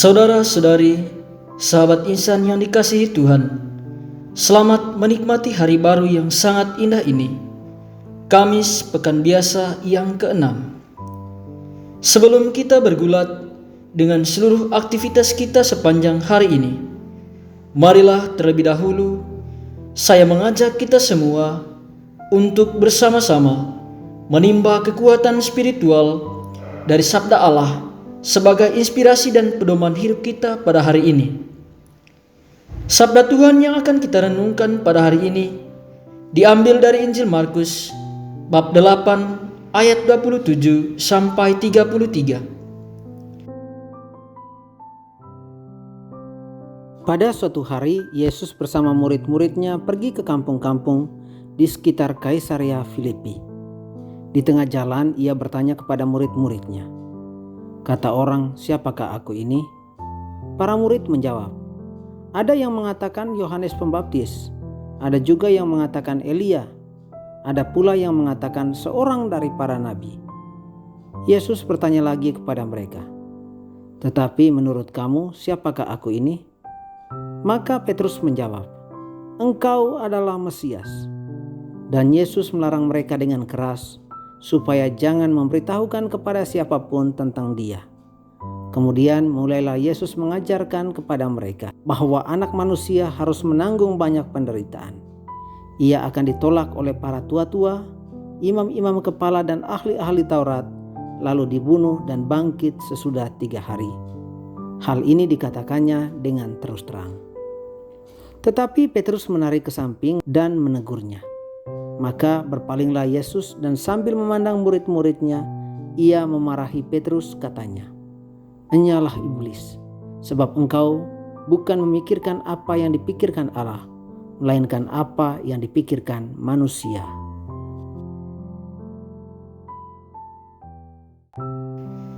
Saudara-saudari, sahabat insan yang dikasihi Tuhan, selamat menikmati hari baru yang sangat indah ini, Kamis Pekan Biasa yang ke-6. Sebelum kita bergulat dengan seluruh aktivitas kita sepanjang hari ini, marilah terlebih dahulu saya mengajak kita semua untuk bersama-sama menimba kekuatan spiritual dari Sabda Allah sebagai inspirasi dan pedoman hidup kita pada hari ini. Sabda Tuhan yang akan kita renungkan pada hari ini diambil dari Injil Markus bab 8 ayat 27 sampai 33. Pada suatu hari, Yesus bersama murid-muridnya pergi ke kampung-kampung di sekitar Kaisarea Filipi. Di tengah jalan, ia bertanya kepada murid-muridnya, "Kata orang, siapakah aku ini?" Para murid menjawab, "Ada yang mengatakan Yohanes Pembaptis, ada juga yang mengatakan Elia, ada pula yang mengatakan seorang dari para nabi." Yesus bertanya lagi kepada mereka, "Tetapi menurut kamu, siapakah aku ini?" Maka Petrus menjawab, "Engkau adalah Mesias." Dan Yesus melarang mereka dengan keras supaya jangan memberitahukan kepada siapapun tentang Dia. Kemudian mulailah Yesus mengajarkan kepada mereka bahwa Anak Manusia harus menanggung banyak penderitaan. Ia akan ditolak oleh para tua-tua, imam-imam kepala dan ahli-ahli Taurat, lalu dibunuh dan bangkit sesudah 3 hari. Hal ini dikatakannya dengan terus terang. Tetapi Petrus menarik ke samping dan menegurnya. Maka berpalinglah Yesus dan sambil memandang murid-muridnya, ia memarahi Petrus, katanya, "Enyalah iblis, sebab engkau bukan memikirkan apa yang dipikirkan Allah, melainkan apa yang dipikirkan manusia."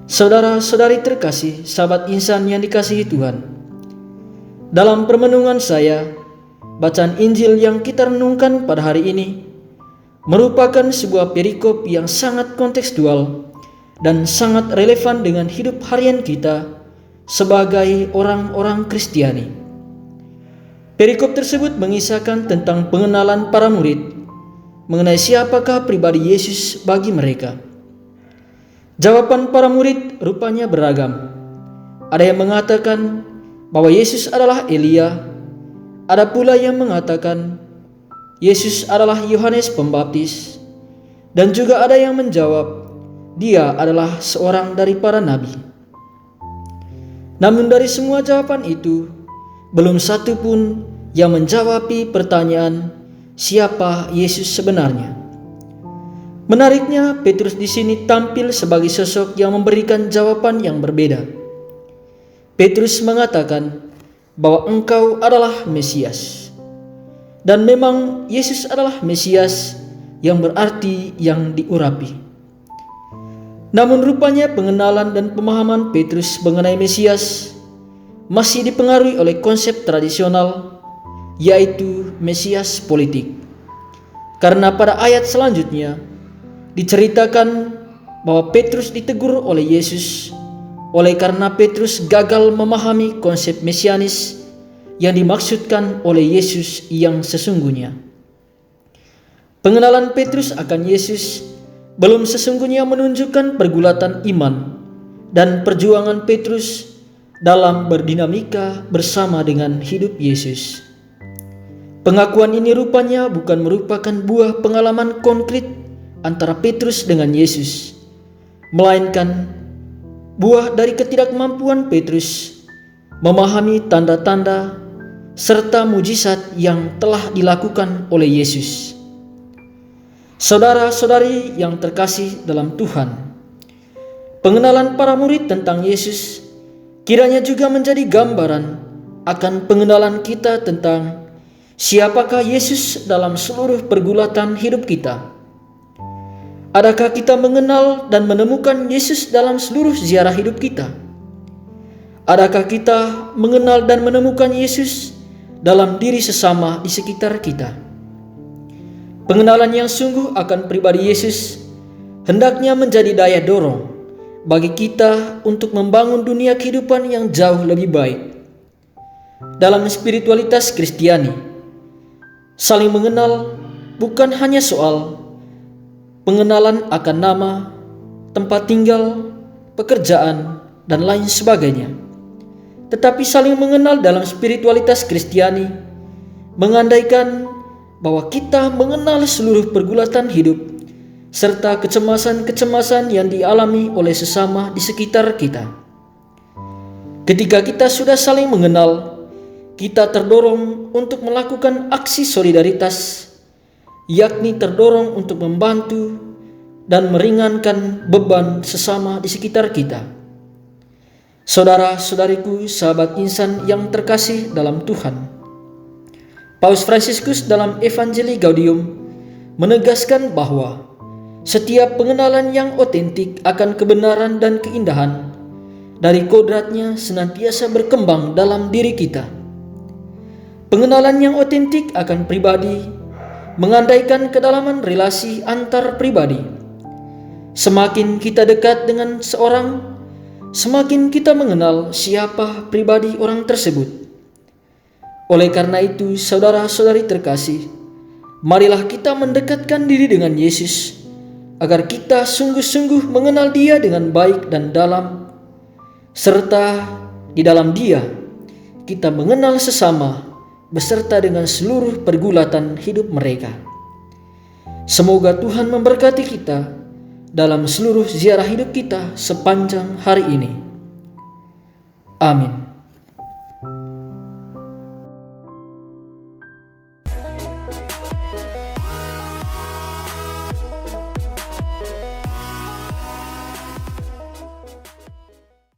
Saudara-saudari terkasih, sahabat insan yang dikasihi Tuhan, dalam permenungan saya, bacaan Injil yang kita renungkan pada hari ini merupakan sebuah perikop yang sangat kontekstual dan sangat relevan dengan hidup harian kita sebagai orang-orang Kristiani. Perikop tersebut mengisahkan tentang pengenalan para murid mengenai siapakah pribadi Yesus bagi mereka. Jawaban para murid rupanya beragam. Ada yang mengatakan bahwa Yesus adalah Elia, ada pula yang mengatakan Yesus adalah Yohanes Pembaptis, dan juga ada yang menjawab Dia adalah seorang dari para nabi. Namun dari semua jawaban itu, belum satu pun yang menjawab pertanyaan siapa Yesus sebenarnya. Menariknya, Petrus di sini tampil sebagai sosok yang memberikan jawaban yang berbeda. Petrus mengatakan bahwa engkau adalah Mesias. Dan memang Yesus adalah Mesias, yang berarti yang diurapi. Namun rupanya pengenalan dan pemahaman Petrus mengenai Mesias masih dipengaruhi oleh konsep tradisional, yaitu Mesias politik. Karena pada ayat selanjutnya diceritakan bahwa Petrus ditegur oleh Yesus oleh karena Petrus gagal memahami konsep mesianis yang dimaksudkan oleh Yesus yang sesungguhnya. Pengenalan Petrus akan Yesus belum sesungguhnya menunjukkan pergulatan iman dan perjuangan Petrus dalam berdinamika bersama dengan hidup Yesus. Pengakuan ini rupanya bukan merupakan buah pengalaman konkret antara Petrus dengan Yesus, melainkan buah dari ketidakmampuan Petrus memahami tanda-tanda serta mujizat yang telah dilakukan oleh Yesus. Saudara-saudari yang terkasih dalam Tuhan, pengenalan para murid tentang Yesus kiranya juga menjadi gambaran akan pengenalan kita tentang siapakah Yesus dalam seluruh pergulatan hidup kita. Adakah kita mengenal dan menemukan Yesus dalam seluruh ziarah hidup kita? Adakah kita mengenal dan menemukan Yesus dalam diri sesama di sekitar kita? Pengenalan yang sungguh akan pribadi Yesus hendaknya menjadi daya dorong bagi kita untuk membangun dunia kehidupan yang jauh lebih baik. Dalam spiritualitas Kristiani, saling mengenal bukan hanya soal pengenalan akan nama, tempat tinggal, pekerjaan, dan lain sebagainya. Tetapi saling mengenal dalam spiritualitas Kristiani mengandaikan bahwa kita mengenal seluruh pergulatan hidup serta kecemasan-kecemasan yang dialami oleh sesama di sekitar kita. Ketika kita sudah saling mengenal, kita terdorong untuk melakukan aksi solidaritas, yakni terdorong untuk membantu dan meringankan beban sesama di sekitar kita. Saudara-saudariku, sahabat insan yang terkasih dalam Tuhan, Paus Fransiskus dalam Evangelii Gaudium menegaskan bahwa setiap pengenalan yang otentik akan kebenaran dan keindahan dari kodratnya senantiasa berkembang dalam diri kita. Pengenalan yang otentik akan pribadi mengandaikan kedalaman relasi antar pribadi. Semakin kita dekat dengan seorang, semakin kita mengenal siapa pribadi orang tersebut. Oleh karena itu, saudara-saudari terkasih, marilah kita mendekatkan diri dengan Yesus, agar kita sungguh-sungguh mengenal Dia dengan baik dan dalam, serta di dalam Dia kita mengenal sesama beserta dengan seluruh pergulatan hidup mereka. Semoga Tuhan memberkati kita dalam seluruh ziarah hidup kita sepanjang hari ini. Amin.